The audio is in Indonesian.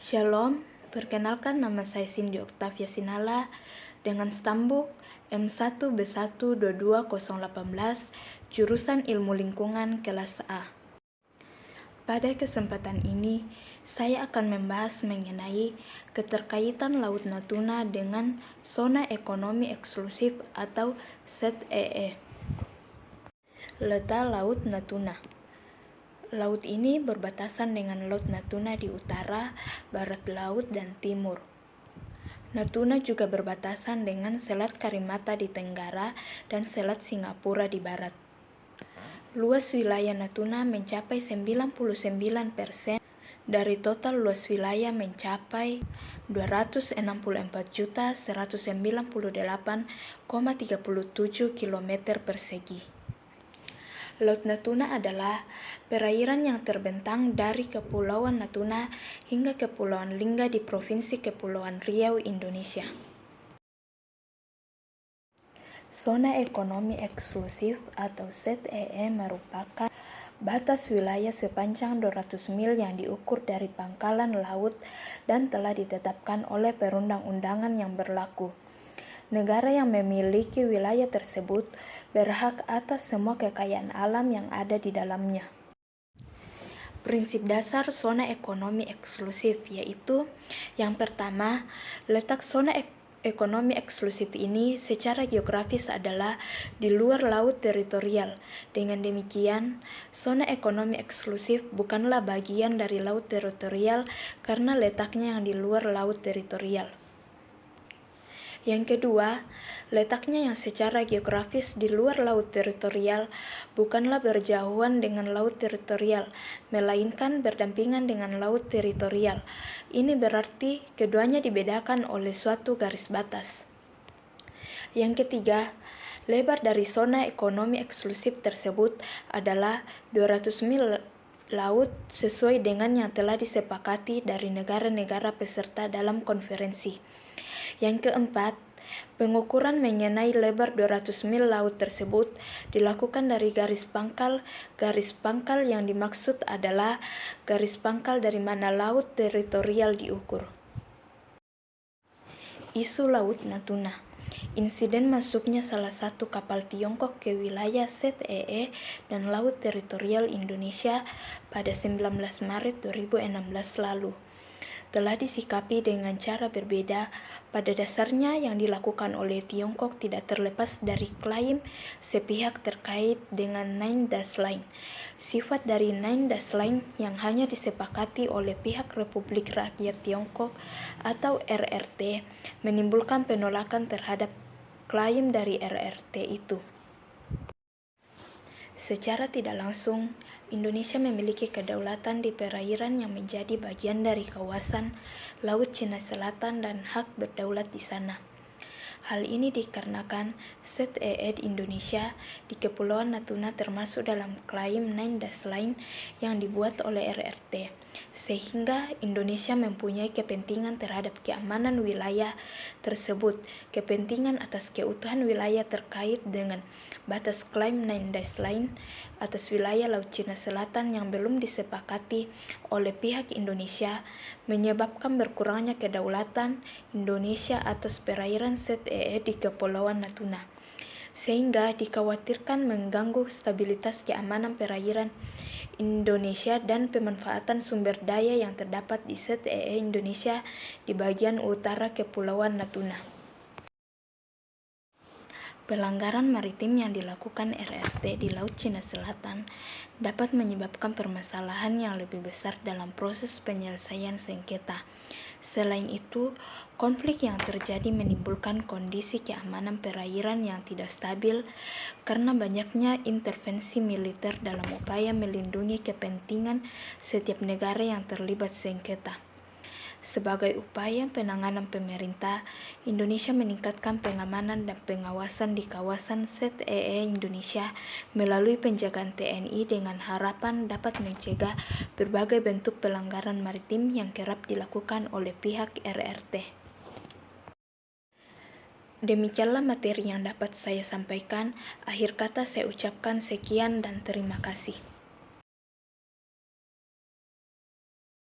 Shalom, perkenalkan nama saya Cindy Octavia Sinala dengan stambuk M1B1222018 jurusan Ilmu Lingkungan kelas A. Pada kesempatan ini, saya akan membahas mengenai keterkaitan Laut Natuna dengan Zona Ekonomi Eksklusif atau ZEE. Letak Laut Natuna. Laut ini berbatasan dengan Laut Natuna di utara, barat laut, dan timur. Natuna juga berbatasan dengan Selat Karimata di tenggara dan Selat Singapura di barat. Luas wilayah Natuna mencapai 99% dari total luas wilayah mencapai 264.198,37 km persegi. Laut Natuna adalah perairan yang terbentang dari Kepulauan Natuna hingga Kepulauan Lingga di Provinsi Kepulauan Riau, Indonesia. Zona Ekonomi Eksklusif atau ZEE merupakan batas wilayah sepanjang 200 mil yang diukur dari pangkalan laut dan telah ditetapkan oleh perundang-undangan yang berlaku. Negara yang memiliki wilayah tersebut berhak atas semua kekayaan alam yang ada di dalamnya. Prinsip dasar zona ekonomi eksklusif yaitu yang pertama, letak zona ekonomi eksklusif ini secara geografis adalah di luar laut teritorial. Dengan demikian, zona ekonomi eksklusif bukanlah bagian dari laut teritorial karena letaknya yang di luar laut teritorial. Yang kedua, letaknya yang secara geografis di luar laut teritorial bukanlah berjauhan dengan laut teritorial, melainkan berdampingan dengan laut teritorial. Ini berarti keduanya dibedakan oleh suatu garis batas. Yang ketiga, lebar dari zona ekonomi eksklusif tersebut adalah 200 mil laut sesuai dengan yang telah disepakati dari negara-negara peserta dalam konferensi. Yang keempat, pengukuran mengenai lebar 200 mil laut tersebut dilakukan dari garis pangkal. Garis pangkal yang dimaksud adalah garis pangkal dari mana laut teritorial diukur. Isu Laut Natuna. Insiden masuknya salah satu kapal Tiongkok ke wilayah ZEE dan Laut Teritorial Indonesia pada 19 Maret 2016 lalu telah disikapi dengan cara berbeda. Pada dasarnya yang dilakukan oleh Tiongkok tidak terlepas dari klaim sepihak terkait dengan Nine Dash Line. Sifat dari Nine Dash Line yang hanya disepakati oleh pihak Republik Rakyat Tiongkok atau RRT menimbulkan penolakan terhadap klaim dari RRT itu. Secara tidak langsung, Indonesia memiliki kedaulatan di perairan yang menjadi bagian dari kawasan Laut Cina Selatan dan hak berdaulat di sana. Hal ini dikarenakan ZEE di Indonesia di Kepulauan Natuna termasuk dalam klaim Nine Dash Line yang dibuat oleh RRT, sehingga Indonesia mempunyai kepentingan terhadap keamanan wilayah tersebut. Kepentingan atas keutuhan wilayah terkait dengan batas klaim Nine Dash Line atas wilayah Laut Cina Selatan yang belum disepakati oleh pihak Indonesia menyebabkan berkurangnya kedaulatan Indonesia atas perairan ZEE di Kepulauan Natuna, sehingga dikhawatirkan mengganggu stabilitas keamanan perairan Indonesia dan pemanfaatan sumber daya yang terdapat di ZEE Indonesia di bagian utara Kepulauan Natuna. Pelanggaran maritim yang dilakukan RRT di Laut Cina Selatan dapat menyebabkan permasalahan yang lebih besar dalam proses penyelesaian sengketa. Selain itu, konflik yang terjadi menimbulkan kondisi keamanan perairan yang tidak stabil karena banyaknya intervensi militer dalam upaya melindungi kepentingan setiap negara yang terlibat sengketa. Sebagai upaya penanganan pemerintah, Indonesia meningkatkan pengamanan dan pengawasan di kawasan ZEE Indonesia melalui penjagaan TNI dengan harapan dapat mencegah berbagai bentuk pelanggaran maritim yang kerap dilakukan oleh pihak RRT. Demikianlah materi yang dapat saya sampaikan. Akhir kata saya ucapkan sekian dan terima kasih.